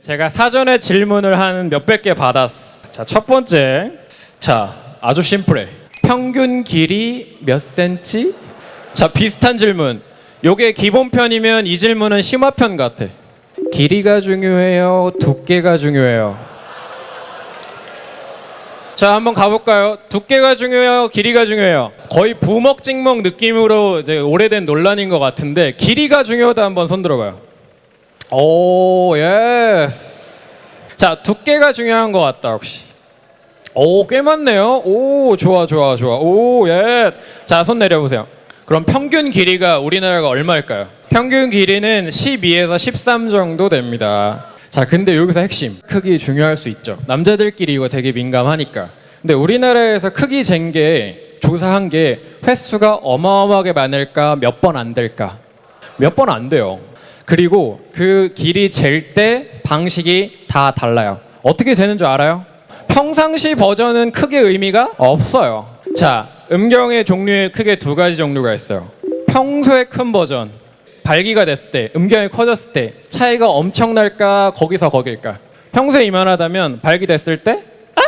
제가 사전에 질문을 한 몇백 개 받았어. 자, 첫 번째. 자, 아주 심플해. 평균 길이 몇 센치? 자, 비슷한 질문. 요게 기본편이면 이 질문은 심화편 같아. 길이가 중요해요? 두께가 중요해요? 자, 한번 가볼까요? 두께가 중요해요? 길이가 중요해요? 거의 부먹찍먹 느낌으로 이제 오래된 논란인 것 같은데, 길이가 중요하다. 한번 손 들어봐요. 오, 예스. 자, 두께가 중요한 것 같다. 혹시? 오, 꽤 많네요. 오, 좋아. 오, 예. 자, 손 내려보세요. 그럼 평균 길이가 우리나라가 얼마일까요? 평균 길이는 12에서 13 정도 됩니다. 자, 근데 여기서 핵심, 크기 중요할 수 있죠. 남자들끼리 이거 되게 민감하니까. 근데 우리나라에서 크기 잰 게, 조사한 게 횟수가 어마어마하게 많을까? 몇 번 안 될까? 몇 번 안 돼요. 그리고 그 길이 잴 때 방식이 다 달라요. 어떻게 재는 줄 알아요? 평상시 버전은 크게 의미가 없어요. 자, 음경의 종류에 크게 두 가지 종류가 있어요. 평소에 큰 버전, 발기가 됐을 때, 음경이 커졌을 때 차이가 엄청날까? 거기서 거길까? 평소에 이만하다면 발기됐을 때? 아?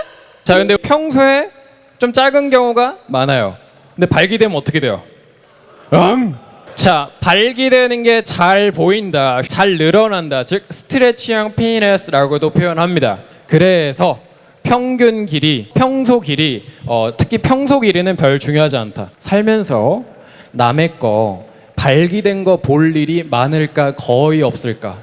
자, 근데 평소에 좀 작은 경우가 많아요. 근데 발기되면 어떻게 돼요? 자, 발기되는 게 잘 보인다, 잘 늘어난다, 즉 스트레치형 피니스라고도 표현합니다. 그래서 평균 길이, 평소 길이, 특히 평소 길이는 별 중요하지 않다. 살면서 남의 거, 발기된 거 볼 일이 많을까? 거의 없을까?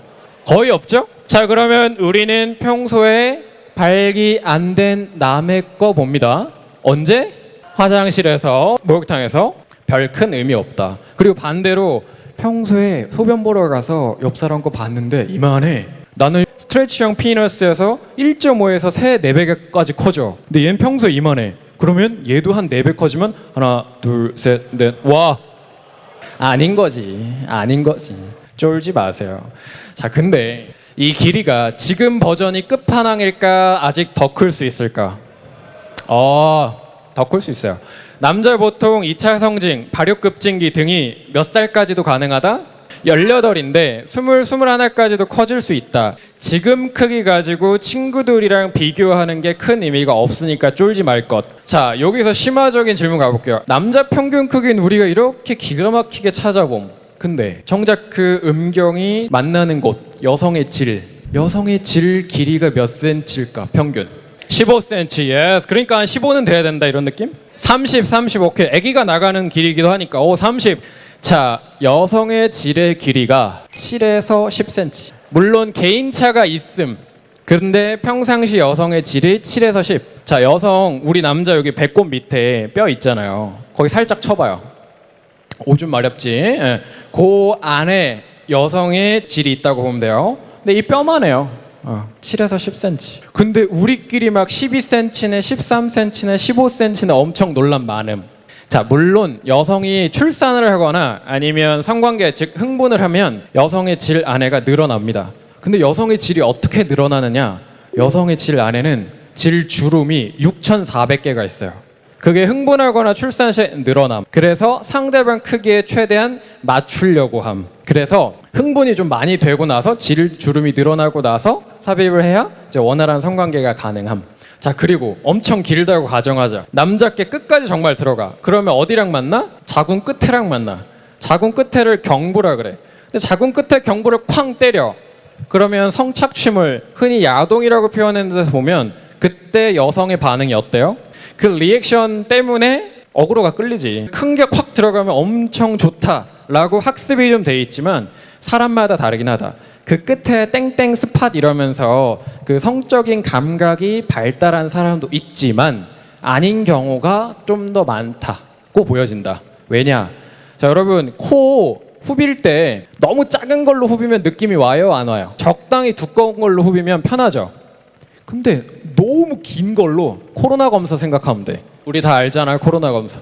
거의 없죠? 자, 그러면 우리는 평소에 발기 안 된 남의 거 봅니다. 언제? 화장실에서, 목욕탕에서. 별 큰 의미 없다. 그리고 반대로 평소에 소변 보러 가서 옆 사람 거 봤는데 이만해. 나는 스트레치형 피너스에서 1.5에서 3, 4배까지 커져. 근데 얘는 평소에 이만해. 그러면 얘도 한 4배 커지면 하나, 둘, 셋, 넷. 와, 아닌 거지. 쫄지 마세요. 자, 근데 이 길이가 지금 버전이 끝판왕일까? 아직 더 클 수 있을까? 더 클 수 있어요. 남자 보통 2차 성징, 발육급진기 등이 몇 살까지도 가능하다? 18인데 20, 21까지도 커질 수 있다. 지금 크기 가지고 친구들이랑 비교하는 게 큰 의미가 없으니까 쫄지 말 것. 자, 여기서 심화적인 질문 가볼게요. 남자 평균 크기는 우리가 이렇게 기가 막히게 찾아봄. 근데 정작 그 음경이 만나는 곳, 여성의 질 길이가 몇 센치일까? 평균 15cm. 예스. 그러니까 한 15는 돼야 된다, 이런 느낌? 30 오케이. 아기가 나가는 길이기도 하니까 30. 자, 여성의 질의 길이가 7에서 10cm. 물론 개인차가 있음. 그런데 평상시 여성의 질이 7에서 10. 자, 여성, 우리 남자 여기 배꼽 밑에 뼈 있잖아요. 거기 살짝 쳐봐요. 오줌 마렵지? 예. 그 안에 여성의 질이 있다고 보면 돼요. 근데 이 뼈만 해요. 7에서 10cm. 근데 우리끼리 막 12cm네, 13cm네, 15cm네 엄청 논란 많음. 자, 물론 여성이 출산을 하거나 아니면 성관계, 즉 흥분을 하면 여성의 질 안에가 늘어납니다. 근데 여성의 질이 어떻게 늘어나느냐? 여성의 질 안에는 질 주름이 6,400개가 있어요. 그게 흥분하거나 출산 시에 늘어남. 그래서 상대방 크기에 최대한 맞추려고 함. 그래서 흥분이 좀 많이 되고 나서 질 주름이 늘어나고 나서 삽입을 해야 이제 원활한 성관계가 가능함. 자, 그리고 엄청 길다고 가정하자. 남자께 끝까지 정말 들어가. 그러면 어디랑 만나? 자궁 끝에랑 만나. 자궁 끝에를 경부라 그래. 근데 자궁 끝에 경부를 쾅 때려. 그러면 성착취물, 흔히 야동이라고 표현하는 데서 보면 그때 여성의 반응이 어때요? 그 리액션 때문에 어그로가 끌리지. 큰 게 확 들어가면 엄청 좋다라고 학습이 좀 돼 있지만 사람마다 다르긴 하다. 그 끝에 땡땡 스팟 이러면서 그 성적인 감각이 발달한 사람도 있지만 아닌 경우가 좀 더 많다고 보여진다. 왜냐? 자, 여러분, 코 후빌 때 너무 작은 걸로 후비면 느낌이 와요, 안 와요? 적당히 두꺼운 걸로 후비면 편하죠. 근데 너무 긴 걸로 코로나 검사 생각하면 돼. 우리 다 알잖아요, 코로나 검사.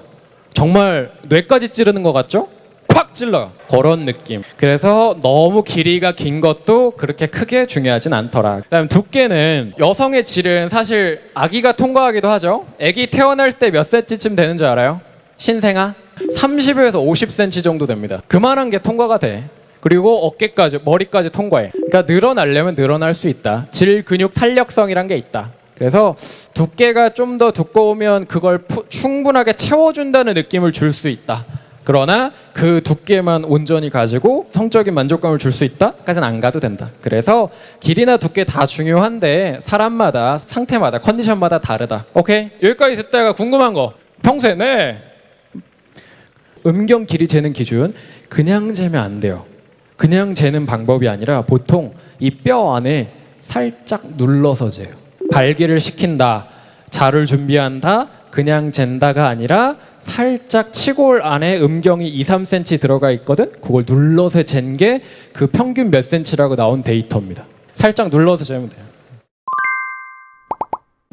정말 뇌까지 찌르는 것 같죠? 콱 찔러. 그런 느낌. 그래서 너무 길이가 긴 것도 그렇게 크게 중요하진 않더라. 그다음 두께는, 여성의 질은 사실 아기가 통과하기도 하죠. 아기 태어날 때 몇 cm쯤 되는 줄 알아요? 신생아? 30에서 50cm 정도 됩니다. 그만한 게 통과가 돼. 그리고 어깨까지, 머리까지 통과해. 그러니까 늘어나려면 늘어날 수 있다. 질, 근육, 탄력성이란 게 있다. 그래서 두께가 좀 더 두꺼우면 그걸 충분하게 채워준다는 느낌을 줄 수 있다. 그러나 그 두께만 온전히 가지고 성적인 만족감을 줄 수 있다?까지는 안 가도 된다. 그래서 길이나 두께 다 중요한데 사람마다, 상태마다, 컨디션마다 다르다. 오케이? 여기까지 듣다가 궁금한 거. 평소에 음경 길이 재는 기준 그냥 재면 안 돼요. 그냥 재는 방법이 아니라 보통 이 뼈 안에 살짝 눌러서 재요. 발기를 시킨다, 자를 준비한다, 그냥 잰다가 아니라 살짝 치골 안에 음경이 2, 3cm 들어가 있거든. 그걸 눌러서 잰 게 그 평균 몇 cm라고 나온 데이터입니다. 살짝 눌러서 재면 돼요.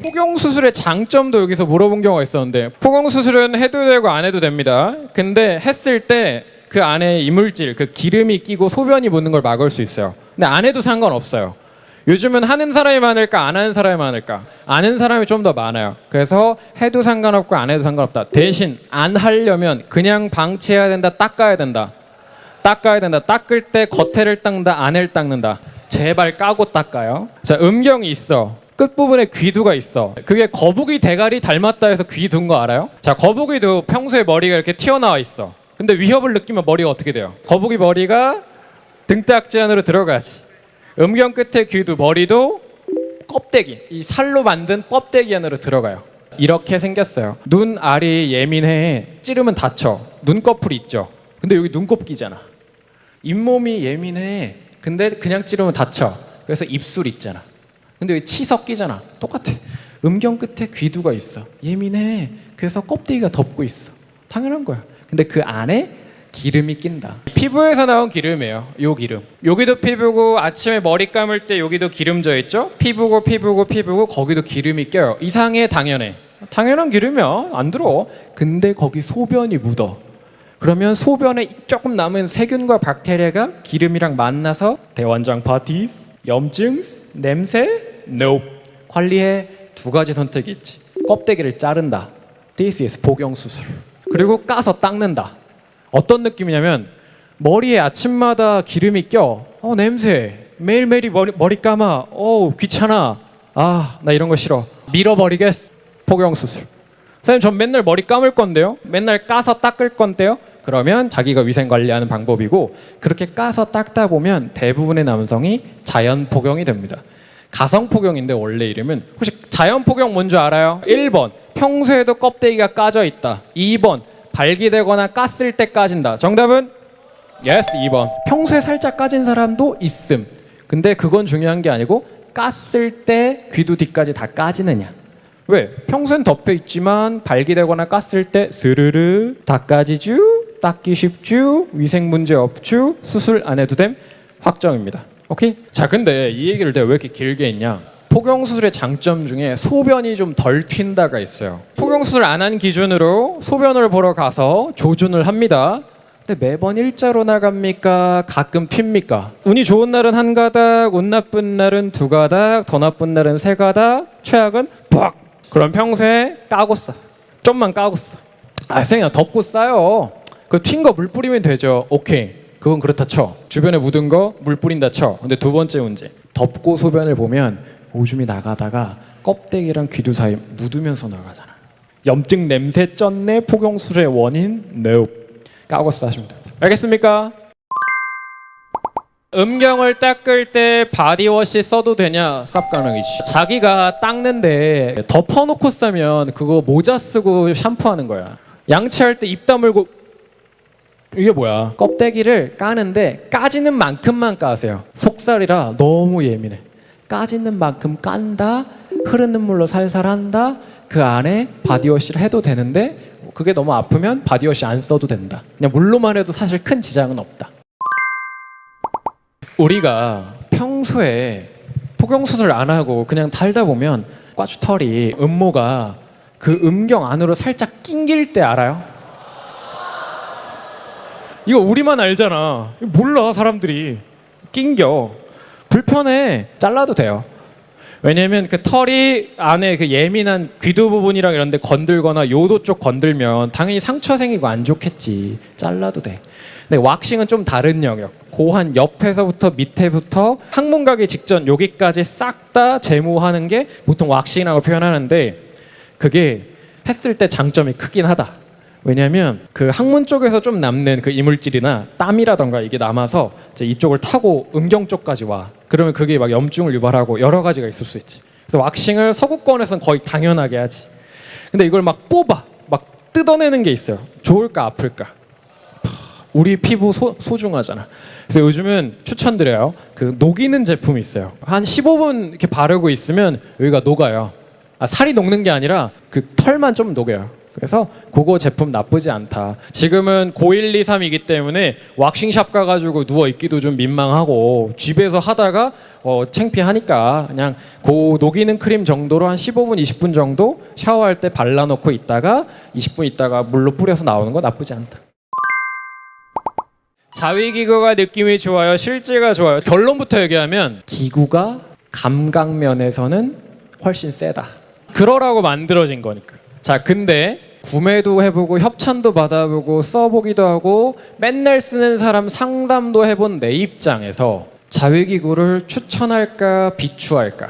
포경 수술의 장점도 여기서 물어본 경우가 있었는데, 포경 수술은 해도 되고 안 해도 됩니다. 근데 했을 때 그 안에 이물질, 그 기름이 끼고 소변이 묻는 걸 막을 수 있어요. 근데 안 해도 상관없어요. 요즘은 하는 사람이 많을까 안 하는 사람이 많을까? 아는 사람이 좀 더 많아요. 그래서 해도 상관없고 안 해도 상관없다. 대신 안 하려면 그냥 방치해야 된다, 닦아야 된다. 닦아야 된다. 닦을 때 겉에를 닦는다, 안을 닦는다. 제발 까고 닦아요. 자, 음경이 있어. 끝부분에 귀두가 있어. 그게 거북이 대가리 닮았다 해서 귀 둔 거 알아요? 자, 거북이도 평소에 머리가 이렇게 튀어나와 있어. 근데 위협을 느끼면 머리가 어떻게 돼요? 거북이 머리가 등딱지 안으로 들어가지. 음경 끝에 귀도, 머리도 껍데기, 이 살로 만든 껍데기 안으로 들어가요. 이렇게 생겼어요. 눈 알이 예민해. 찌르면 다쳐. 눈꺼풀이 있죠. 근데 여기 눈곱 끼잖아. 잇몸이 예민해. 근데 그냥 찌르면 다쳐. 그래서 입술 있잖아. 근데 여기 치석 끼잖아. 똑같아. 음경 끝에 귀두가 있어. 예민해. 그래서 껍데기가 덮고 있어. 당연한 거야. 근데 그 안에 기름이 낀다. 피부에서 나온 기름이에요. 요 기름. 여기도 피부고, 아침에 머리 감을 때 여기도 기름져 있죠. 피부고 거기도 기름이 껴요. 이상해? 당연해. 당연한 기름이야. 안 들어. 근데 거기 소변이 묻어. 그러면 소변에 조금 남은 세균과 박테리아가 기름이랑 만나서 대환장 파티스, 염증, 냄새, NO. 관리에 두 가지 선택이 있지. 껍데기를 자른다. This is 포경 수술. 그리고 까서 닦는다. 어떤 느낌이냐면 머리에 아침마다 기름이 껴. 냄새. 매일매일 머리 감아. 귀찮아. 나 이런 거 싫어. 밀어버리겠어. 포경 수술. 선생님, 전 맨날 머리 감을 건데요. 맨날 까서 닦을 건데요. 그러면 자기가 위생 관리하는 방법이고, 그렇게 까서 닦다 보면 대부분의 남성이 자연 포경이 됩니다. 가성 포경인데 원래 이름은, 혹시 자연 포경 뭔 줄 알아요? 1번 평소에도 껍데기가 까져 있다. 2번 발기되거나 깠을 때 까진다. 정답은 yes, 2번. 평소에 살짝 까진 사람도 있음. 근데 그건 중요한 게 아니고 깠을 때 귀두 뒤까지 다 까지느냐. 왜? 평소엔 덮여 있지만 발기되거나 깠을 때 스르르 다 까지쥬, 닦기 쉽쥬, 위생 문제 없쥬, 수술 안 해도 됨, 확정입니다. 오케이? 자, 근데 이 얘기를 내가 왜 이렇게 길게 했냐? 포경수술의 장점 중에 소변이 좀 덜 튄다가 있어요. 포경수술 안 한 기준으로 소변을 보러 가서 조준을 합니다. 근데 매번 일자로 나갑니까? 가끔 튑니까? 운이 좋은 날은 한 가닥, 운 나쁜 날은 두 가닥, 더 나쁜 날은 세 가닥, 최악은 푹! 그럼 평소에 까고 싸. 좀만 까고 싸. 선생님, 덮고 싸요. 그 튄 거 물 뿌리면 되죠. 오케이. 그건 그렇다 쳐. 주변에 묻은 거 물 뿌린다 쳐. 근데 두 번째 문제. 덮고 소변을 보면 오줌이 나가다가 껍데기랑 귀두 사이 묻으면서 나가잖아. 염증, 냄새, 쩐내, 포경수술의 원인, NO. 까고 싸시면 됩니다. 알겠습니까? 음경을 닦을 때 바디워시 써도 되냐? 쌉 가능이지. 자기가 닦는데 덮어놓고 싸면 그거 모자 쓰고 샴푸하는 거야. 양치할 때 입 다물고, 이게 뭐야? 껍데기를 까는데 까지는 만큼만 까세요. 속살이라 너무 예민해. 까지는 만큼 깐다, 흐르는 물로 살살 한다. 그 안에 바디워시를 해도 되는데 그게 너무 아프면 바디워시 안 써도 된다. 그냥 물로만 해도 사실 큰 지장은 없다. 우리가 평소에 포경수술 안 하고 그냥 달다 보면 꽈주털이, 음모가 그 음경 안으로 살짝 낑길 때 알아요? 이거 우리만 알잖아. 몰라, 사람들이. 낑겨. 불편해. 잘라도 돼요. 왜냐면 그 털이 안에 그 예민한 귀두 부분이랑 이런 데 건들거나 요도 쪽 건들면 당연히 상처 생기고 안 좋겠지. 잘라도 돼. 근데 왁싱은 좀 다른 영역. 고한 옆에서부터 밑에부터 항문 가기 직전 여기까지 싹 다 제모하는 게 보통 왁싱이라고 표현하는데 그게 했을 때 장점이 크긴 하다. 왜냐하면 그 항문 쪽에서 좀 남는 그 이물질이나 땀이라던가 이게 남아서 이제 이쪽을 타고 음경 쪽까지 와. 그러면 그게 막 염증을 유발하고 여러 가지가 있을 수 있지. 그래서 왁싱을 서구권에서는 거의 당연하게 하지. 근데 이걸 막 뽑아, 막 뜯어내는 게 있어요. 좋을까 아플까? 우리 피부 소중하잖아. 그래서 요즘은 추천드려요. 그 녹이는 제품이 있어요. 한 15분 이렇게 바르고 있으면 여기가 녹아요. 살이 녹는 게 아니라 그 털만 좀 녹여요. 그래서 그거 제품 나쁘지 않다. 지금은 고1, 2, 3이기 때문에 왁싱샵 가가지고 누워있기도 좀 민망하고 집에서 하다가 창피하니까 그냥 그 녹이는 크림 정도로 한 15분, 20분 정도 샤워할 때 발라놓고 있다가 20분 있다가 물로 뿌려서 나오는 거 나쁘지 않다. 자위기구가 느낌이 좋아요? 실제가 좋아요? 결론부터 얘기하면 기구가 감각면에서는 훨씬 세다. 그러라고 만들어진 거니까. 자, 근데 구매도 해보고 협찬도 받아보고 써보기도 하고 맨날 쓰는 사람 상담도 해본 내 입장에서 자위기구를 추천할까 비추할까?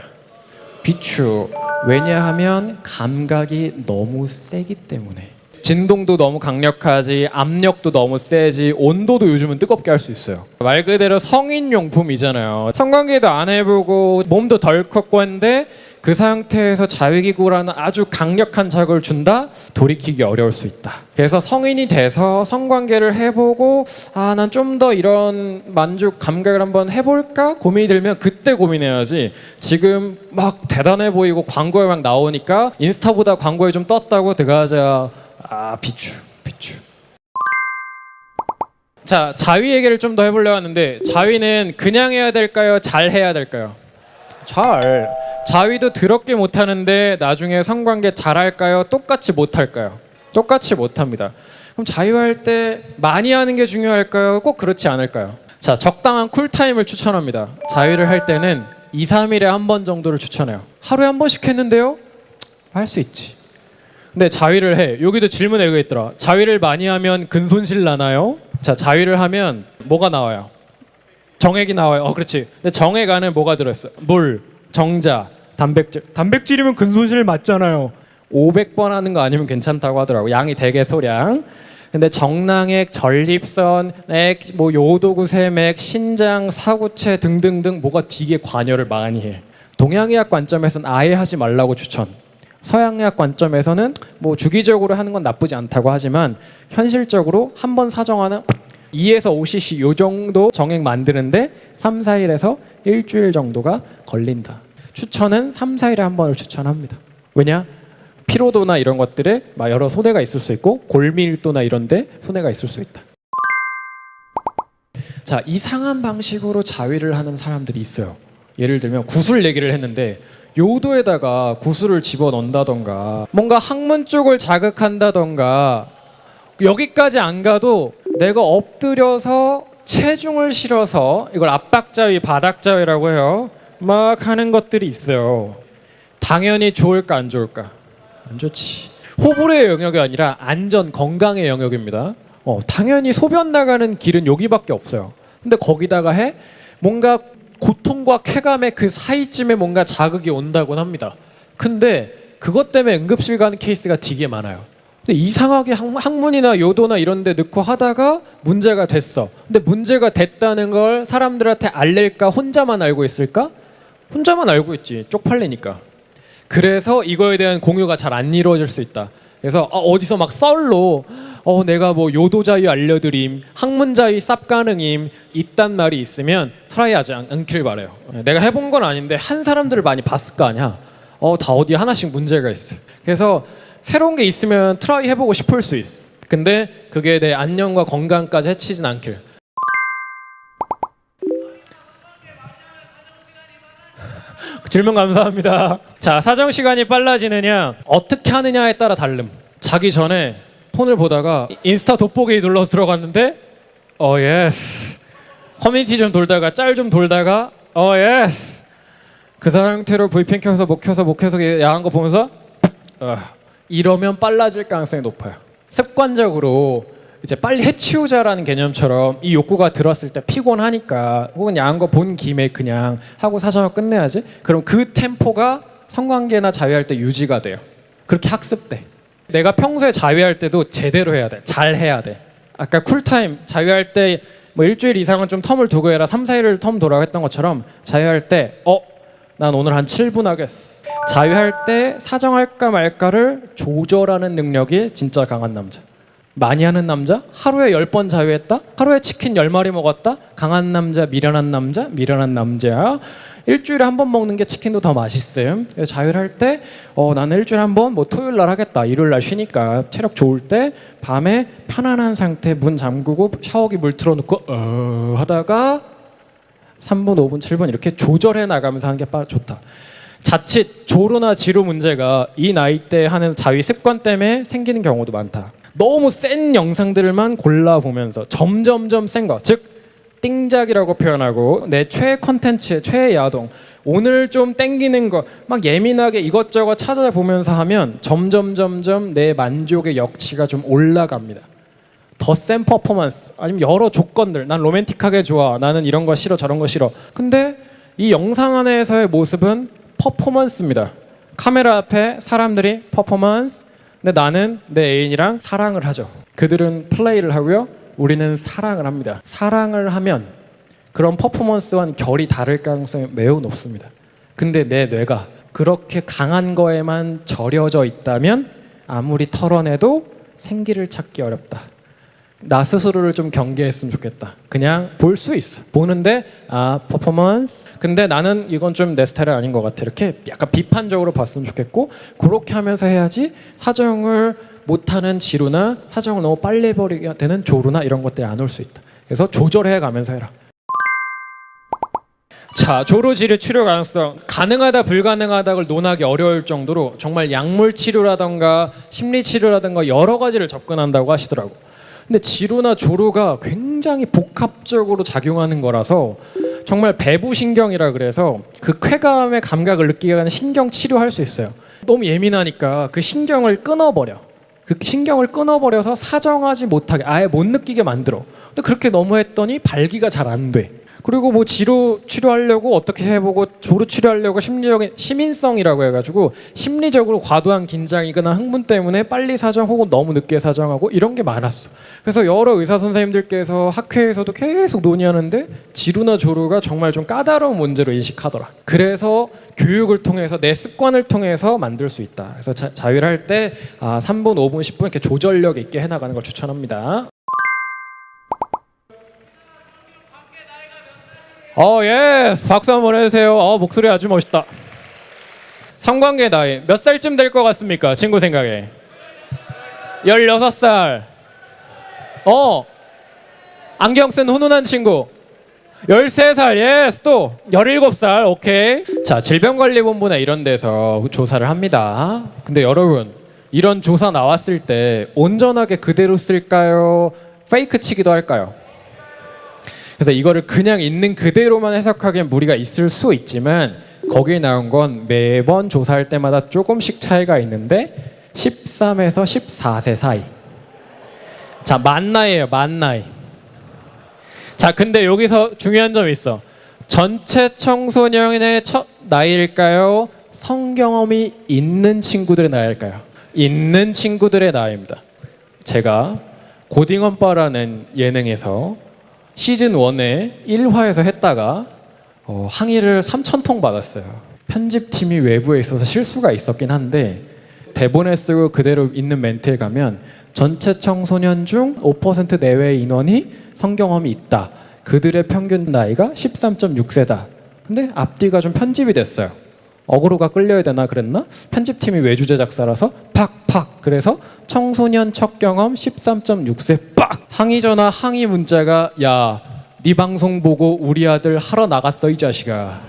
비추. 왜냐하면 감각이 너무 세기 때문에. 진동도 너무 강력하지, 압력도 너무 세지, 온도도 요즘은 뜨겁게 할 수 있어요. 말 그대로 성인용품이잖아요. 성관계도 안 해보고 몸도 덜 컸고 한데 그 상태에서 자위기구라는 아주 강력한 자극을 준다? 돌이키기 어려울 수 있다. 그래서 성인이 돼서 성관계를 해보고 난 좀 더 이런 만족 감각을 한번 해볼까? 고민이 들면 그때 고민해야지. 지금 막 대단해 보이고 광고에 막 나오니까 인스타보다 광고에 좀 떴다고 들어가자. 비추. 자, 자위 얘기를 좀 더 해보려고 하는데 자위는 그냥 해야 될까요? 잘 해야 될까요? 잘. 자위도 더럽게 못하는데 나중에 성관계 잘할까요? 똑같이 못할까요? 똑같이 못합니다. 그럼 자위할 때 많이 하는 게 중요할까요? 꼭 그렇지 않을까요? 자, 적당한 쿨타임을 추천합니다. 자위를 할 때는 2, 3일에 한 번 정도를 추천해요. 하루에 한 번씩 했는데요? 할 수 있지. 근데 자위를 해. 여기도 질문에 여기 있더라. 자위를 많이 하면 근손실 나나요? 자, 자위를 하면 뭐가 나와요? 정액이 나와요. 그렇지. 근데 정액 안에 뭐가 들어있어? 물, 정자, 단백질. 단백질이면 근손실 맞잖아요. 500번 하는 거 아니면 괜찮다고 하더라고. 양이 되게 소량. 근데 정낭액, 전립선, 액, 뭐 요도구세맥, 신장, 사구체 등등등 뭐가 되게 관여를 많이 해. 동양의학 관점에서는 아예 하지 말라고 추천. 서양의학 관점에서는 뭐 주기적으로 하는 건 나쁘지 않다고 하지만 현실적으로 한 번 사정하는 2에서 5cc 요 정도 정액 만드는데 3, 4일에서 일주일 정도가 걸린다. 추천은 3, 4일에 한 번을 추천합니다. 왜냐? 피로도나 이런 것들에 여러 손해가 있을 수 있고 골밀도나 이런 데 손해가 있을 수 있다. 자, 이상한 방식으로 자위를 하는 사람들이 있어요. 예를 들면 구슬 얘기를 했는데 요도에다가 구슬을 집어넣는다던가 뭔가 항문 쪽을 자극한다던가 여기까지 안 가도 내가 엎드려서 체중을 실어서 이걸 압박자위, 바닥자위라고 해요. 막 하는 것들이 있어요. 당연히 좋을까 안 좋을까? 안 좋지. 호불호의 영역이 아니라 안전, 건강의 영역입니다. 당연히 소변 나가는 길은 여기밖에 없어요. 근데 거기다가 뭔가 고통과 쾌감의 그 사이쯤에 뭔가 자극이 온다곤 합니다. 근데 그것 때문에 응급실 가는 케이스가 되게 많아요. 근데 이상하게 항문이나 요도나 이런 데 넣고 하다가 문제가 됐어. 근데 문제가 됐다는 걸 사람들한테 알릴까? 혼자만 알고 있을까? 혼자만 알고 있지. 쪽팔리니까. 그래서 이거에 대한 공유가 잘 안 이루어질 수 있다. 그래서 어디서 막 썰로 내가 뭐 요도자위 알려드림, 항문자위 쌉 가능임 이딴 말이 있으면 트라이하지 않길 바래요. 내가 해본 건 아닌데 한 사람들을 많이 봤을 거 아니야. 다 어디 하나씩 문제가 있어. 그래서 새로운 게 있으면 트라이 해보고 싶을 수 있어. 근데 그게 내 안녕과 건강까지 해치진 않길. 질문 감사합니다. 자, 사정 시간이 빨라지느냐 어떻게 하느냐에 따라 다름. 자기 전에 폰을 보다가 인스타 돋보기 눌러 들어갔는데 예스. 커뮤니티 좀 돌다가 짤 좀 돌다가 예스. 그 상태로 VPN 켜서 못 켜서 야한 거 보면서 이러면 빨라질 가능성이 높아요. 습관적으로 이제 빨리 해치우자라는 개념처럼 이 욕구가 들었을 때 피곤하니까 혹은 야한 거 본 김에 그냥 하고 사정을 끝내야지. 그럼 그 템포가 성관계나 자위할 때 유지가 돼요. 그렇게 학습돼. 내가 평소에 자위할 때도 제대로 해야 돼. 잘 해야 돼. 아까 쿨타임 자위할 때 뭐 일주일 이상은 좀 텀을 두고 해라. 3, 4일을 텀 두라고 했던 것처럼 자위할 때 난 오늘 한 7분 하겠어. 자위할 때 사정할까 말까를 조절하는 능력이 진짜 강한 남자. 많이 하는 남자? 하루에 10번 자위했다? 하루에 치킨 10마리 먹었다? 강한 남자, 미련한 남자? 미련한 남자야. 일주일에 한 번 먹는 게 치킨도 더 맛있음. 자위를 할 때 나는 일주일에 한 번 뭐 토요일 날 하겠다. 일요일 날 쉬니까 체력 좋을 때 밤에 편안한 상태 문 잠그고 샤워기 물 틀어놓고 하다가 3분, 5분, 7분 이렇게 조절해 나가면서 하는 게 좋다. 자칫 조루나 지루 문제가 이 나이 때 하는 자위 습관 때문에 생기는 경우도 많다. 너무 센 영상들만 골라보면서 점점점 센 거, 즉 띵작이라고 표현하고 내 최애 컨텐츠, 최애 야동, 오늘 좀 땡기는 거 막 예민하게 이것저것 찾아보면서 하면 점점점점 내 만족의 역치가 좀 올라갑니다. 더 센 퍼포먼스 아니면 여러 조건들, 난 로맨틱하게 좋아, 나는 이런 거 싫어, 저런 거 싫어. 근데 이 영상 안에서의 모습은 퍼포먼스입니다. 카메라 앞에 사람들이 퍼포먼스, 근데 나는 내 애인이랑 사랑을 하죠. 그들은 플레이를 하고요, 우리는 사랑을 합니다. 사랑을 하면 그런 퍼포먼스와는 결이 다를 가능성이 매우 높습니다. 근데 내 뇌가 그렇게 강한 거에만 절여져 있다면 아무리 털어내도 생기를 찾기 어렵다. 나 스스로를 좀 경계했으면 좋겠다. 그냥 볼 수 있어. 보는데 퍼포먼스. 근데 나는 이건 좀 내 스타일이 아닌 것 같아. 이렇게 약간 비판적으로 봤으면 좋겠고, 그렇게 하면서 해야지 사정을 못하는 지루나 사정을 너무 빨리 버리게 되는 조루나 이런 것들이 안 올 수 있다. 그래서 조절해 가면서 해라. 자, 조루 지루 치료 가능성, 가능하다 불가능하다를 논하기 어려울 정도로 정말 약물 치료라던가 심리 치료라던가 여러 가지를 접근한다고 하시더라고. 근데 지루나 조루가 굉장히 복합적으로 작용하는 거라서 정말 배부신경이라 그래서 그 쾌감의 감각을 느끼게 하는 신경 치료할 수 있어요. 너무 예민하니까 그 신경을 끊어버려. 그 신경을 끊어버려서 사정하지 못하게, 아예 못 느끼게 만들어. 근데 그렇게 너무 했더니 발기가 잘 안 돼. 그리고 뭐 지루 치료하려고 어떻게 해보고 조루 치료하려고 심리적인 시민성이라고 해가지고 심리적으로 과도한 긴장이거나 흥분 때문에 빨리 사정 혹은 너무 늦게 사정하고 이런 게 많았어. 그래서 여러 의사 선생님들께서 학회에서도 계속 논의하는데 지루나 조루가 정말 좀 까다로운 문제로 인식하더라. 그래서 교육을 통해서 내 습관을 통해서 만들 수 있다. 그래서 자위를 할 때 3분, 5분, 10분 이렇게 조절력 있게 해나가는 걸 추천합니다. 예스! 박수 한번 해주세요. 목소리 아주 멋있다. 성관계 나이 몇 살쯤 될 것 같습니까? 친구 생각에 16살. 안경 쓴 훈훈한 친구 13살. 예스. 또 17살. 오케이. 자, 질병관리본부나 이런 데서 조사를 합니다. 근데 여러분, 이런 조사 나왔을 때 온전하게 그대로 쓸까요? 페이크 치기도 할까요? 그래서 이거를 그냥 있는 그대로만 해석하기엔 무리가 있을 수 있지만 거기에 나온 건 매번 조사할 때마다 조금씩 차이가 있는데 13에서 14세 사이. 자, 만 나이예요. 만 나이. 자, 근데 여기서 중요한 점이 있어. 전체 청소년의 나이일까요? 성경험이 있는 친구들의 나이일까요? 있는 친구들의 나이입니다. 제가 고딩언빠라는 예능에서 시즌 1에 1화에서 했다가 항의를 3,000통 받았어요. 편집팀이 외부에 있어서 실수가 있었긴 한데 대본에 쓰고 그대로 있는 멘트에 가면 전체 청소년 중 5% 내외의 인원이 성경험이 있다. 그들의 평균 나이가 13.6세다. 근데 앞뒤가 좀 편집이 됐어요. 어그로가 끌려야 되나 그랬나? 편집팀이 외주 제작사라서 팍팍. 그래서 청소년 첫 경험 13.6세 빡! 항의 전화 항의 문자가 야, 네 방송 보고 우리 아들 하러 나갔어 이 자식아.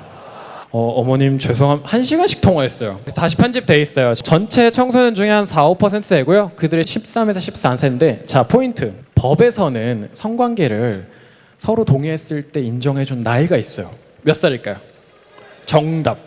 어머님 죄송함. 1시간씩 통화했어요. 다시 편집돼 있어요. 전체 청소년 중에 한 4, 5% 되고요. 그들이 13에서 14세인데 자, 포인트. 법에서는 성관계를 서로 동의했을 때 인정해준 나이가 있어요. 몇 살일까요? 정답.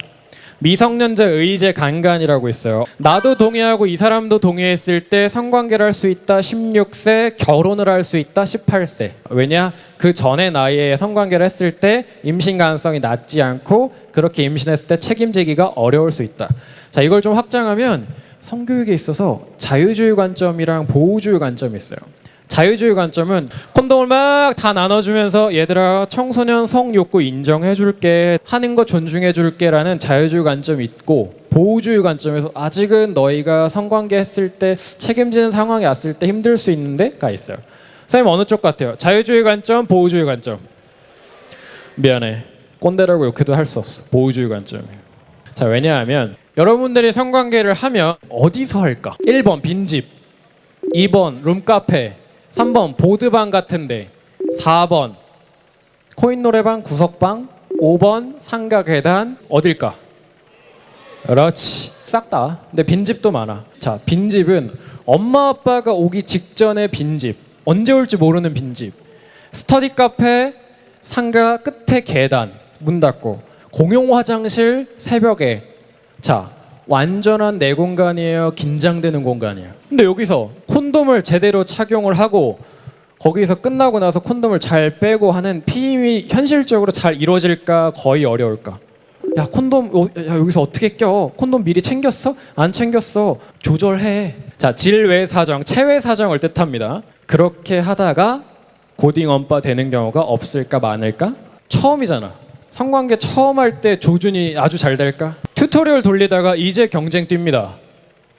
미성년자 의제 간간이라고 있어요. 나도 동의하고 이 사람도 동의했을 때 성관계를 할 수 있다 16세, 결혼을 할 수 있다 18세. 왜냐? 그 전의 나이에 성관계를 했을 때 임신 가능성이 낮지 않고 그렇게 임신했을 때 책임지기가 어려울 수 있다. 자, 이걸 좀 확장하면 성교육에 있어서 자유주의 관점이랑 보호주의 관점이 있어요. 자유주의 관점은 콘돔을 막 다 나눠주면서 얘들아 청소년 성욕구 인정해줄게, 하는 거 존중해줄게 라는 자유주의 관점이 있고, 보호주의 관점에서 아직은 너희가 성관계 했을 때 책임지는 상황이 왔을 때 힘들 수 있는데가 있어요. 선생님 어느 쪽 같아요? 자유주의 관점, 보호주의 관점? 미안해, 꼰대라고 욕해도 할 수 없어. 보호주의 관점이에요. 자, 왜냐하면 여러분들이 성관계를 하면 어디서 할까? 1번 빈집, 2번 룸카페, 3번 보드방 같은데, 4번 코인 노래방 구석방, 5번 상가 계단. 어딜까? 그렇지, 싹 다. 근데 빈집도 많아. 자, 빈집은 엄마 아빠가 오기 직전에 빈집, 언제 올지 모르는 빈집, 스터디 카페 상가 끝에 계단 문 닫고, 공용 화장실 새벽에. 자, 완전한 내 공간이에요, 긴장되는 공간이에요. 근데 여기서 콘돔을 제대로 착용을 하고 거기서 끝나고 나서 콘돔을 잘 빼고 하는 피임이 현실적으로 잘 이루어질까? 거의 어려울까? 야, 콘돔 야, 여기서 어떻게 껴? 콘돔 미리 챙겼어? 안 챙겼어? 조절해. 자, 질외 사정, 체외 사정을 뜻합니다. 그렇게 하다가 고딩 엄빠 되는 경우가 없을까 많을까? 처음이잖아. 성관계 처음 할 때 조준이 아주 잘 될까? 튜토리얼 돌리다가 이제 경쟁 뜁니다.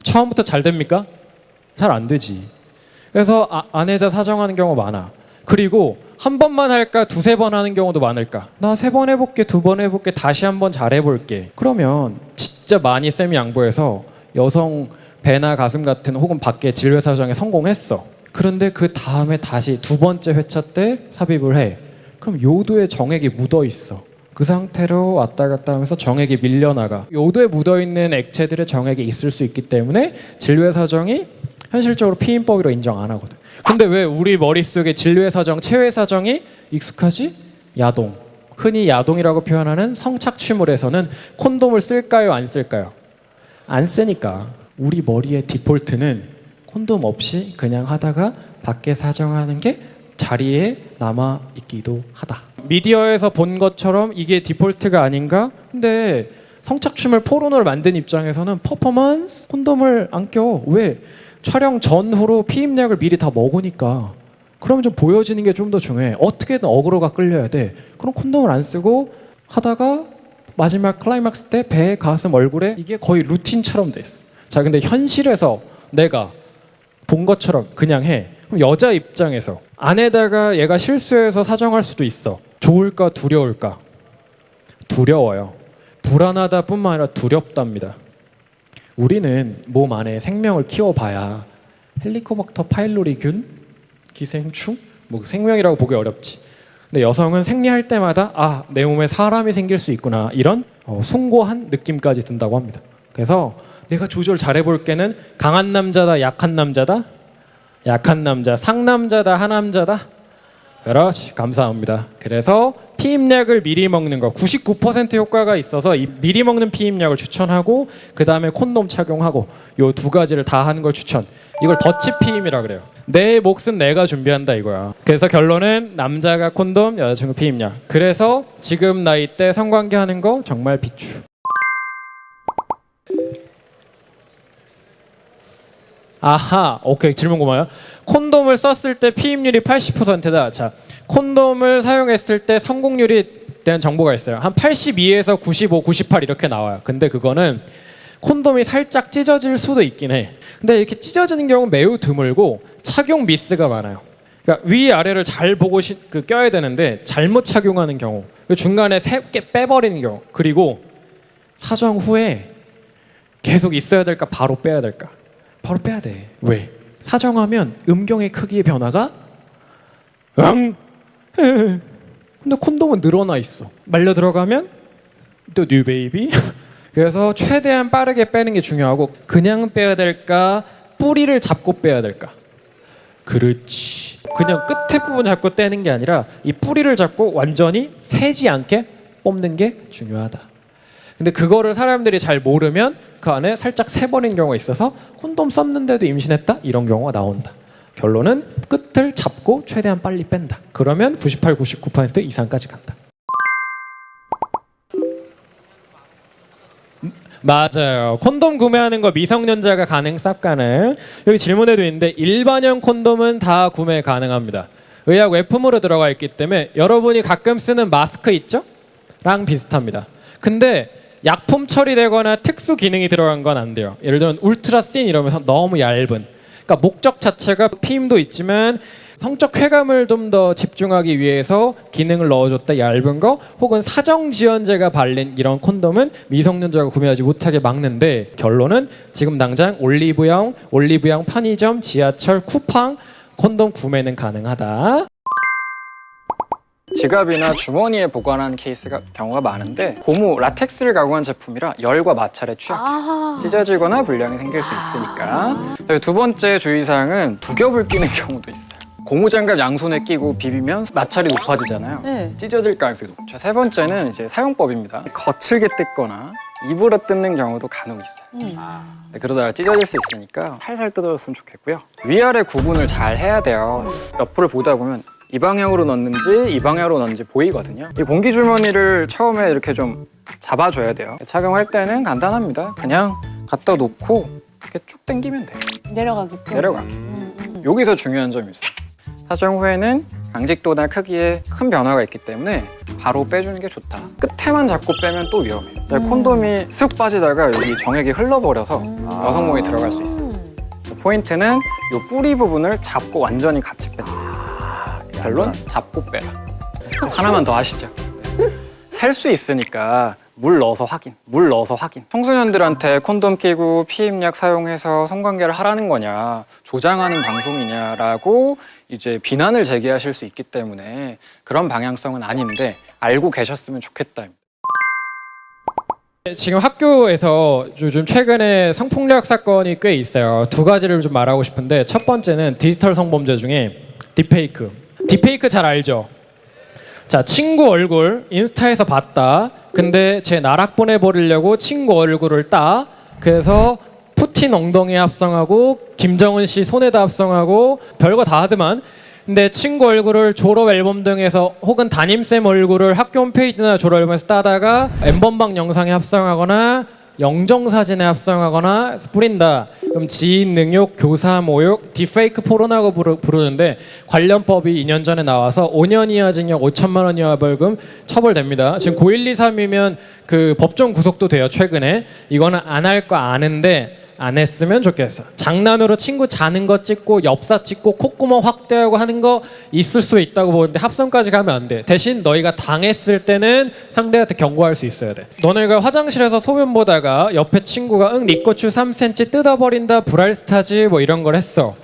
처음부터 잘 됩니까? 잘 안 되지. 그래서 아내자 사정하는 경우 많아. 그리고 한 번만 할까 두세 번 하는 경우도 많을까? 나 3번 해볼게, 2번 해볼게, 다시 한번 잘해볼게. 그러면 진짜 많이 쌤이 양보해서 여성 배나 가슴 같은 혹은 밖에 질외 사정에 성공했어. 그런데 그 다음에 다시 2번째 회차 때 삽입을 해. 그럼 요도에 정액이 묻어 있어. 그 상태로 왔다 갔다 하면서 정액이 밀려나가. 요도에 묻어있는 액체들의 정액이 있을 수 있기 때문에 질외 사정이 현실적으로 피임법으로 인정 안 하거든. 근데 왜 우리 머릿속에 질외 사정, 체외 사정이 익숙하지? 야동. 흔히 야동이라고 표현하는 성착취물에서는 콘돔을 쓸까요, 안 쓸까요? 안 쓰니까. 우리 머리의 디폴트는 콘돔 없이 그냥 하다가 밖에 사정하는 게 자리에 남아 있기도 하다. 미디어에서 본 것처럼 이게 디폴트가 아닌가? 근데 성착취물 포르노를 만든 입장에서는 퍼포먼스 콘돔을 안 껴. 왜? 촬영 전후로 피임약을 미리 다 먹으니까. 그러면 좀 보여지는 게 좀 더 중요해. 어떻게든 어그로가 끌려야 돼. 그럼 콘돔을 안 쓰고 하다가 마지막 클라이막스 때 배, 가슴, 얼굴에 이게 거의 루틴처럼 돼 있어. 자, 근데 현실에서 내가 본 것처럼 그냥 해. 그럼 여자 입장에서 안에다가 얘가 실수해서 사정할 수도 있어. 좋을까 두려울까? 두려워요. 불안하다 뿐만 아니라 두렵답니다. 우리는 몸 안에 생명을 키워봐야 헬리코박터 파일로리균, 기생충, 뭐 생명이라고 보기 어렵지. 근데 여성은 생리할 때마다 내 몸에 사람이 생길 수 있구나, 이런 숭고한 느낌까지 든다고 합니다. 그래서 내가 조절 잘해볼게는 강한 남자다, 약한 남자다? 약한 남자, 상남자다, 하남자다? 그렇지, 감사합니다. 그래서 피임약을 미리 먹는 거 99% 효과가 있어서 이 미리 먹는 피임약을 추천하고, 그 다음에 콘돔 착용하고, 요 2가지를 다 하는 걸 추천. 이걸 더치 피임이라 그래요. 내 몫은 내가 준비한다 이거야. 그래서 결론은 남자가 콘돔, 여자친구 피임약. 그래서 지금 나이 때 성관계 하는 거 정말 비추. 아하, 오케이, 질문 고마워요. 콘돔을 썼을 때 피임률이 80%다. 자, 콘돔을 사용했을 때 성공률에 대한 정보가 있어요. 한 82에서 95, 98 이렇게 나와요. 근데 그거는 콘돔이 살짝 찢어질 수도 있긴 해. 근데 이렇게 찢어지는 경우는 매우 드물고 착용 미스가 많아요. 그러니까 위아래를 잘 보고 껴야 되는데 잘못 착용하는 경우, 중간에 3개 빼버리는 경우, 그리고 사정 후에 계속 있어야 될까 바로 빼야 될까? 바로 빼야 돼. 왜? 사정하면 음경의 크기의 변화가 근데 콘돔은 늘어나 있어. 말려 들어가면 또 뉴 베이비. 그래서 최대한 빠르게 빼는 게 중요하고, 그냥 빼야 될까? 뿌리를 잡고 빼야 될까? 그렇지. 그냥 끝에 부분 잡고 떼는 게 아니라 이 뿌리를 잡고 완전히 새지 않게 뽑는 게 중요하다. 근데 그거를 사람들이 잘 모르면 그 안에 살짝 새버린 경우가 있어서 콘돔 썼는데도 임신했다? 이런 경우가 나온다. 결론은 끝을 잡고 최대한 빨리 뺀다. 그러면 98, 99% 이상까지 간다. 맞아요. 콘돔 구매하는 거 미성년자가 가능, 쌉 가능. 여기 질문에도 있는데 일반형 콘돔은 다 구매 가능합니다. 의약 외품으로 들어가 있기 때문에 여러분이 가끔 쓰는 마스크 있죠? 랑 비슷합니다. 근데 약품 처리되거나 특수 기능이 들어간 건 안 돼요. 예를 들면 울트라씬 이러면서 너무 얇은. 그러니까 목적 자체가 피임도 있지만 성적 쾌감을 좀 더 집중하기 위해서 기능을 넣어줬다 얇은 거, 혹은 사정 지연제가 발린 이런 콘돔은 미성년자가 구매하지 못하게 막는데, 결론은 지금 당장 올리브영 편의점, 지하철, 쿠팡 콘돔 구매는 가능하다. 지갑이나 주머니에 보관하는 경우가 많은데, 고무 라텍스를 가공한 제품이라 열과 마찰에 취약해요. 찢어지거나 불량이 생길 수 있으니까. 그리고 두 번째 주의사항은 두 겹을 끼는 경우도 있어요. 고무장갑 양손에 끼고 비비면 마찰이 높아지잖아요. 네. 찢어질 가능성이 높죠. 세 번째는 이제 사용법입니다. 거칠게 뜯거나 입으로 뜯는 경우도 간혹 있어요. 네, 그러다가 찢어질 수 있으니까 살살 뜯어줬으면 좋겠고요. 위아래 구분을 잘 해야 돼요. 옆을 보다 보면 이 방향으로 넣는지 이 방향으로 넣는지 보이거든요. 이 공기 주머니를 처음에 이렇게 좀 잡아줘야 돼요. 착용할 때는 간단합니다. 그냥 갖다 놓고 이렇게 쭉 당기면 돼요. 내려가게끔. 내려가게. 여기서 중요한 점이 있어요. 사용 후에는 강직도나 크기에 큰 변화가 있기 때문에 바로 빼주는 게 좋다. 끝에만 잡고 빼면 또 위험해요. 콘돔이 쓱 빠지다가 여기 정액이 흘러버려서 여성몸에 들어갈 수 있어요. 포인트는 이 뿌리 부분을 잡고 완전히 같이 뺀다. 결론, 잡고 빼라. 하나만 더 하시죠. 셀 수 있으니까 물 넣어서 확인. 청소년들한테 콘돔 끼고 피임약 사용해서 성관계를 하라는 거냐, 조장하는 방송이냐라고 이제 비난을 제기하실 수 있기 때문에 그런 방향성은 아닌데 알고 계셨으면 좋겠다. 지금 학교에서 요즘 최근에 성폭력 사건이 꽤 있어요. 두 가지를 좀 말하고 싶은데, 첫 번째는 디지털 성범죄 중에 딥페이크 잘 알죠? 자, 친구 얼굴 인스타에서 봤다. 근데 제 나락 보내버리려고 친구 얼굴을 따. 그래서 푸틴 엉덩이에 합성하고 김정은 씨 손에다 합성하고 별거 다 하더만. 근데 친구 얼굴을 졸업 앨범 등에서, 혹은 담임쌤 얼굴을 학교 홈페이지나 졸업 앨범에서 따다가 엠번방 영상에 합성하거나 영정사진에 합성하거나 뿌린다. 그럼 지인 능욕, 교사 모욕, 딥페이크 포르노라고 부르는데, 관련법이 2년 전에 나와서 5년 이하 징역 5천만 원 이하 벌금 처벌됩니다. 지금 고1, 2, 3이면 그 법정 구속도 돼요, 최근에. 이거는 안 할 거 아는데 안 했으면 좋겠어. 장난으로 친구 자는 거 찍고 엽사 찍고 콧구멍 확대하고 하는 거 있을 수 있다고 보는데 합성까지 가면 안 돼. 대신 너희가 당했을 때는 상대한테 경고할 수 있어야 돼. 너네가 화장실에서 소변 보다가 옆에 친구가 네 고추 3cm 뜯어버린다, 불알스타지 뭐 이런 걸 했어.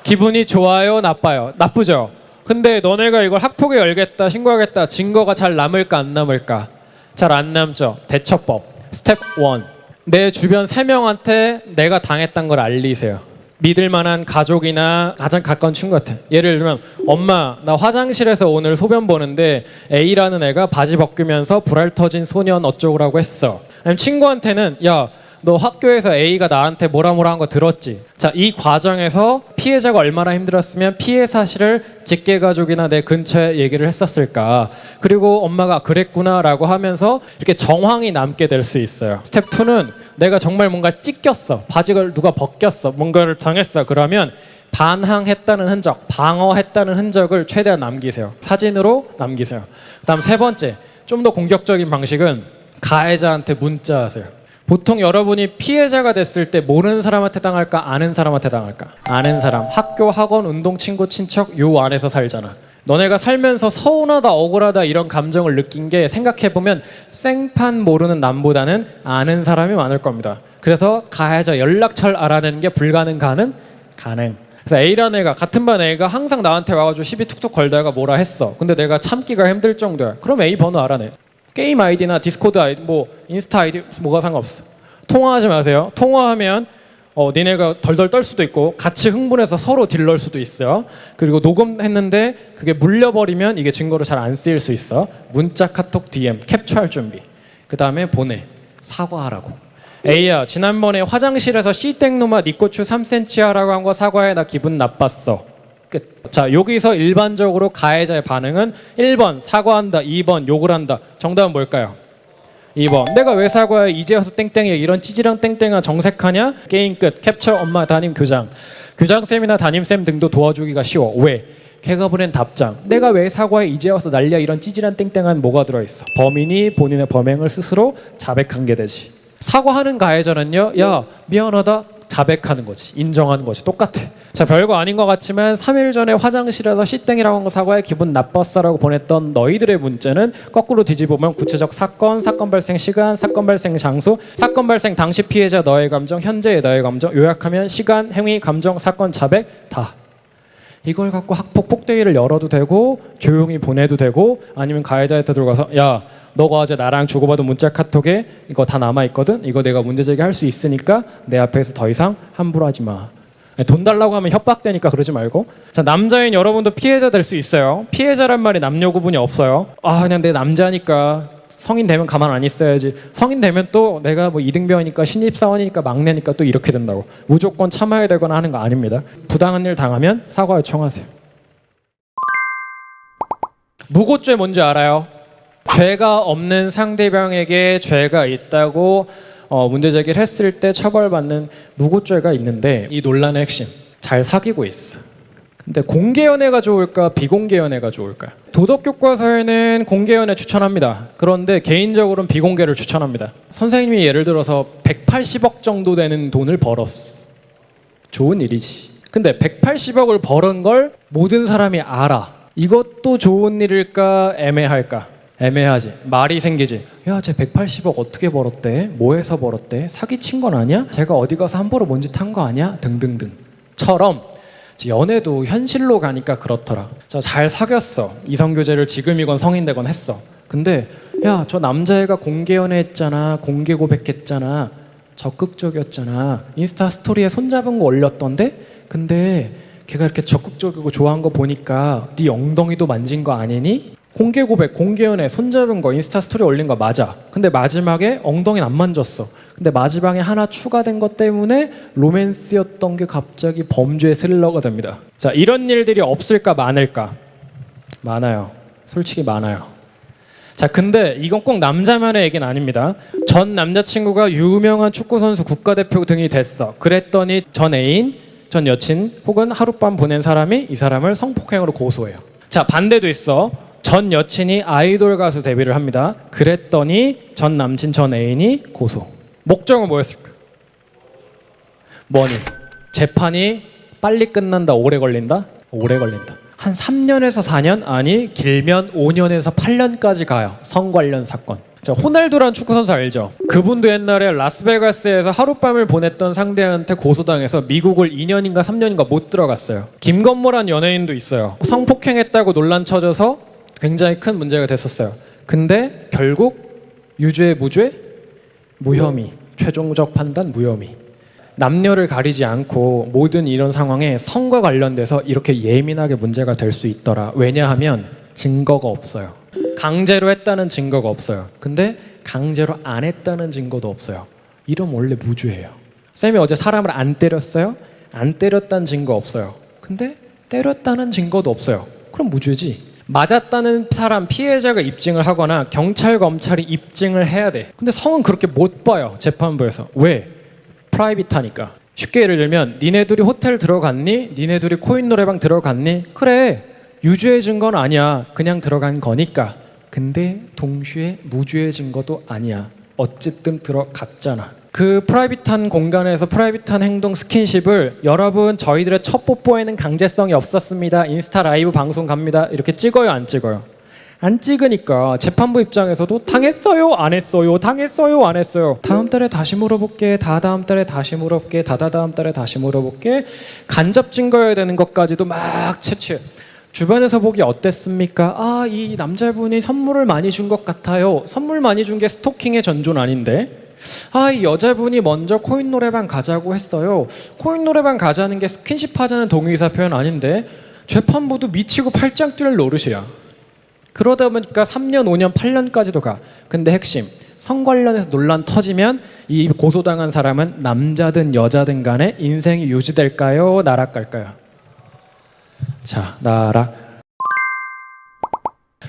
기분이 좋아요, 나빠요? 나쁘죠. 근데 너네가 이걸 학폭에 열겠다, 신고하겠다, 증거가 잘 남을까 안 남을까? 잘 안 남죠. 대처법 스텝 1. 내 주변 3명한테 내가 당했던 걸 알리세요. 믿을 만한 가족이나 가장 가까운 친구한테. 예를 들면, 엄마, 나 화장실에서 오늘 소변 보는데 A라는 애가 바지 벗기면서 불알 터진 소년 어쩌고라고 했어. 아니면 친구한테는, 야, 너 학교에서 A가 나한테 뭐라 한 거 들었지? 자, 이 과정에서 피해자가 얼마나 힘들었으면 피해 사실을 직계 가족이나 내 근처에 얘기를 했었을까. 그리고 엄마가 그랬구나 라고 하면서 이렇게 정황이 남게 될 수 있어요. 스텝 2는 내가 정말 뭔가 찢겼어, 바지를 누가 벗겼어, 뭔가를 당했어. 그러면 반항했다는 흔적, 방어했다는 흔적을 최대한 남기세요. 사진으로 남기세요. 그다음 세 번째, 좀 더 공격적인 방식은 가해자한테 문자하세요. 보통 여러분이 피해자가 됐을 때 모르는 사람한테 당할까, 아는 사람한테 당할까? 아는 사람. 학교, 학원, 운동, 친구, 친척 요 안에서 살잖아. 너네가 살면서 서운하다, 억울하다 이런 감정을 느낀 게, 생각해보면 생판 모르는 남보다는 아는 사람이 많을 겁니다. 그래서 가해자 연락처를 알아내는 게 불가능, 가능? 그래서 A라는 애가, 같은 반 애가 항상 나한테 와가지고 시비 툭툭 걸다가 뭐라 했어. 근데 내가 참기가 힘들 정도야. 그럼 A 번호 알아내. 게임 아이디나 디스코드 아이디, 뭐 인스타 아이디 뭐가 상관없어. 통화하지 마세요. 통화하면 니네가 덜덜 떨 수도 있고 같이 흥분해서 서로 딜럴 수도 있어요. 그리고 녹음했는데 그게 물려버리면 이게 증거로 잘 안 쓰일 수 있어. 문자, 카톡, DM 캡처할 준비. 그 다음에 보내. 사과하라고. A야, 지난번에 화장실에서 씨땡놈아 니 고추 3cm 하라고 한 거 사과해. 나 기분 나빴어. 끝. 자, 여기서 일반적으로 가해자의 반응은 1번 사과한다, 2번 욕을 한다. 정답은 뭘까요? 2번. 내가 왜 사과해? 이제 와서 땡땡이야. 이런 찌질한 땡땡아 정색하냐? 게임 끝. 캡처 엄마 담임 교장. 교장쌤이나 담임쌤 등도 도와주기가 쉬워. 왜? 걔가 보낸 답장. 내가 왜 사과해? 이제 와서 난리야. 이런 찌질한 땡땡한 뭐가 들어있어? 범인이 본인의 범행을 스스로 자백한 게 되지. 사과하는 가해자는요, 야 미안하다 자백하는 거지. 인정하는 거지. 똑같아. 자, 별거 아닌 것 같지만 3일 전에 화장실에서 씨땡이라고 한 거 사과해 기분 나빴어라고 보냈던 너희들의 문자는 거꾸로 뒤집으면 구체적 사건, 사건 발생 시간, 사건 발생 장소, 사건 발생 당시 피해자 너의 감정, 현재의 너의 감정, 요약하면 시간, 행위, 감정, 사건, 자백 다. 이걸 갖고 학폭 폭대회를 열어도 되고 조용히 보내도 되고 아니면 가해자한테 들어가서 야 너가 어제 나랑 주고받은 문자 카톡에 이거 다 남아있거든. 이거 내가 문제 제기할 수 있으니까 내 앞에서 더 이상 함부로 하지 마. 돈 달라고 하면 협박되니까 그러지 말고. 자, 남자인 여러분도 피해자 될 수 있어요. 피해자란 말이 남녀 구분이 없어요. 아 그냥 내 남자니까 성인 되면 가만 안 있어야지. 성인 되면 또 내가 뭐 이등병이니까 신입사원이니까 막내니까 또 이렇게 된다고 무조건 참아야 되거나 하는 거 아닙니다. 부당한 일 당하면 사과 요청하세요. 무고죄 뭔지 알아요? 죄가 없는 상대방에게 죄가 있다고 문제 제기를 했을 때 처벌받는 무고죄가 있는데 이 논란의 핵심 잘 사귀고 있어. 근데 공개연애가 좋을까 비공개연애가 좋을까? 도덕교과서에는 공개연애 추천합니다. 그런데 개인적으로는 비공개를 추천합니다. 선생님이 예를 들어서 180억 정도 되는 돈을 벌었어. 좋은 일이지. 근데 180억을 벌은 걸 모든 사람이 알아. 이것도 좋은 일일까 애매할까? 애매하지. 말이 생기지. 야, 쟤 180억 어떻게 벌었대? 뭐 해서 벌었대? 사기친 건 아니야? 제가 어디 가서 함부로 뭔 짓 한 거 아니야? 등등등. 처럼 연애도 현실로 가니까 그렇더라. 자, 잘 사귀었어. 이성교제를 지금이건 성인 되건 했어. 근데 야, 저 남자애가 공개 연애했잖아. 공개 고백했잖아. 적극적이었잖아. 인스타 스토리에 손잡은 거 올렸던데? 근데 걔가 이렇게 적극적이고 좋아한 거 보니까 네 엉덩이도 만진 거 아니니? 공개 고백, 공개 연애, 손잡은 거, 인스타 스토리 올린 거 맞아. 근데 마지막에 엉덩이는 안 만졌어. 근데 마지막에 하나 추가된 것 때문에 로맨스였던 게 갑자기 범죄 스릴러가 됩니다. 자, 이런 일들이 없을까 많을까? 많아요. 솔직히 많아요. 자, 근데 이건 꼭 남자만의 얘기는 아닙니다. 전 남자친구가 유명한 축구선수 국가대표 등이 됐어. 그랬더니 전 애인, 전 여친 혹은 하룻밤 보낸 사람이 이 사람을 성폭행으로 고소해요. 자, 반대도 있어. 전 여친이 아이돌 가수 데뷔를 합니다. 그랬더니 전 남친, 전 애인이 고소. 목적은 뭐였을까? 뭐니? 재판이 빨리 끝난다, 오래 걸린다? 오래 걸린다. 한 3년에서 4년? 아니, 길면 5년에서 8년까지 가요. 성 관련 사건. 자, 호날두란 축구선수 알죠? 그분도 옛날에 라스베가스에서 하룻밤을 보냈던 상대한테 고소당해서 미국을 2년인가 3년인가 못 들어갔어요. 김건모란 연예인도 있어요. 성폭행했다고 논란 쳐져서 굉장히 큰 문제가 됐었어요. 근데 결국 유죄, 무죄? 무혐의. 최종적 판단 무혐의. 남녀를 가리지 않고 모든 이런 상황에 성과 관련돼서 이렇게 예민하게 문제가 될 수 있더라. 왜냐하면 증거가 없어요. 강제로 했다는 증거가 없어요. 근데 강제로 안 했다는 증거도 없어요. 이러면 원래 무죄예요. 쌤이 어제 사람을 안 때렸어요? 안 때렸다는 증거 없어요. 근데 때렸다는 증거도 없어요. 그럼 무죄지. 맞았다는 사람 피해자가 입증을 하거나 경찰 검찰이 입증을 해야 돼. 근데 성은 그렇게 못 봐요. 재판부에서. 왜? 프라이빗하니까. 쉽게 예를 들면 니네들이 호텔 들어갔니? 니네들이 코인 노래방 들어갔니? 그래, 유죄의 증거는 아니야. 그냥 들어간 거니까. 근데 동시에 무죄의 증거도 아니야. 어쨌든 들어갔잖아. 그 프라이빗한 공간에서 프라이빗한 행동 스킨십을 여러분 저희들의 첫 뽀뽀에는 강제성이 없었습니다. 인스타 라이브 방송 갑니다. 이렇게 찍어요, 안 찍어요? 안 찍으니까 재판부 입장에서도 당했어요, 안 했어요, 당했어요, 안 했어요. 다음 달에 다시 물어볼게, 다다음 달에 다시 물어볼게, 다다다음 달에 다시 물어볼게. 간접 증거해야 되는 것까지도 막 채취해. 주변에서 보기 어땠습니까? 아, 이 남자분이 선물을 많이 준 것 같아요. 선물 많이 준 게 스토킹의 전조는 아닌데. 아, 이 여자분이 먼저 코인 노래방 가자고 했어요. 코인 노래방 가자는 게 스킨십 하자는 동의의사 표현 아닌데. 재판부도 미치고 팔짱 뛸 노릇이야. 그러다 보니까 3년, 5년, 8년까지도 가. 근데 핵심, 성 관련해서 논란 터지면 이 고소당한 사람은 남자든 여자든 간에 인생이 유지될까요? 나락갈까요? 자, 나락.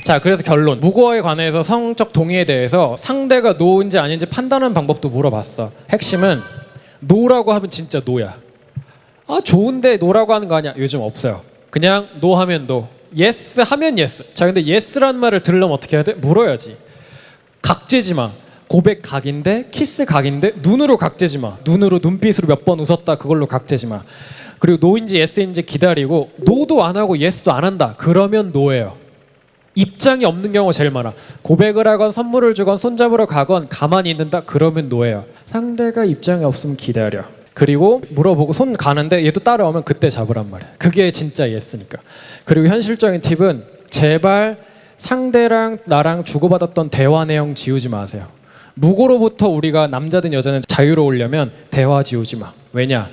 자, 그래서 결론. 무고에 관해서 성적 동의에 대해서 상대가 노인지 아닌지 판단하는 방법도 물어봤어. 핵심은 노라고 하면 진짜 노야. 아, 좋은데 노라고 하는 거 아니야? 요즘 없어요. 그냥 노 하면 노, 예스 하면 예스. 자, 근데 예스라는 말을 들으려면 어떻게 해야 돼? 물어야지. 각재지 마. 고백 각인데 키스 각인데 눈으로 각재지 마. 눈으로 눈빛으로 몇 번 웃었다 그걸로 각재지 마. 그리고 노인지 예스인지 기다리고 노도 안 하고 예스도 안 한다. 그러면 노예요. 입장이 없는 경우가 제일 많아. 고백을 하건 선물을 주건 손잡으러 가건 가만히 있는다. 그러면 노예요. 상대가 입장이 없으면 기다려. 그리고 물어보고 손 가는데 얘도 따라오면 그때 잡으란 말이야. 그게 진짜 예스니까. 그리고 현실적인 팁은 제발 상대랑 나랑 주고받았던 대화 내용 지우지 마세요. 무고로부터 우리가 남자든 여자든 자유로우려면 대화 지우지 마. 왜냐?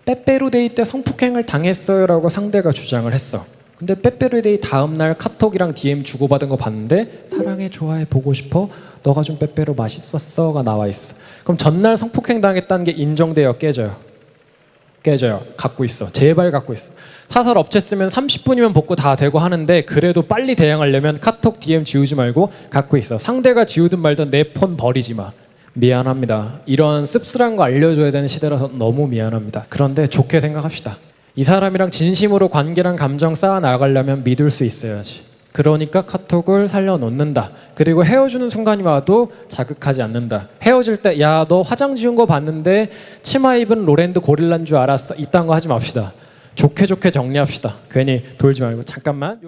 빼빼로데이 때 성폭행을 당했어요 라고 상대가 주장을 했어. 근데 빼빼로데이 다음날 카톡이랑 DM 주고받은 거 봤는데 사랑해, 좋아해, 보고 싶어, 너가 준 빼빼로 맛있었어가 나와 있어. 그럼 전날 성폭행 당했다는 게 인정돼요? 깨져요? 깨져요. 갖고 있어. 제발 갖고 있어. 사설 업체 쓰면 30분이면 복구 다 되고 하는데 그래도 빨리 대응하려면 카톡 DM 지우지 말고 갖고 있어. 상대가 지우든 말든 내 폰 버리지 마. 미안합니다. 이런 씁쓸한 거 알려줘야 되는 시대라서 너무 미안합니다. 그런데 좋게 생각합시다. 이 사람이랑 진심으로 관계랑 감정 쌓아 나가려면 믿을 수 있어야지. 그러니까 카톡을 살려놓는다. 그리고 헤어지는 순간이 와도 자극하지 않는다. 헤어질 때 야, 너 화장 지운 거 봤는데 치마 입은 로랜드 고릴라인 줄 알았어. 이딴 거 하지 맙시다. 좋게 좋게 정리합시다. 괜히 돌지 말고. 잠깐만.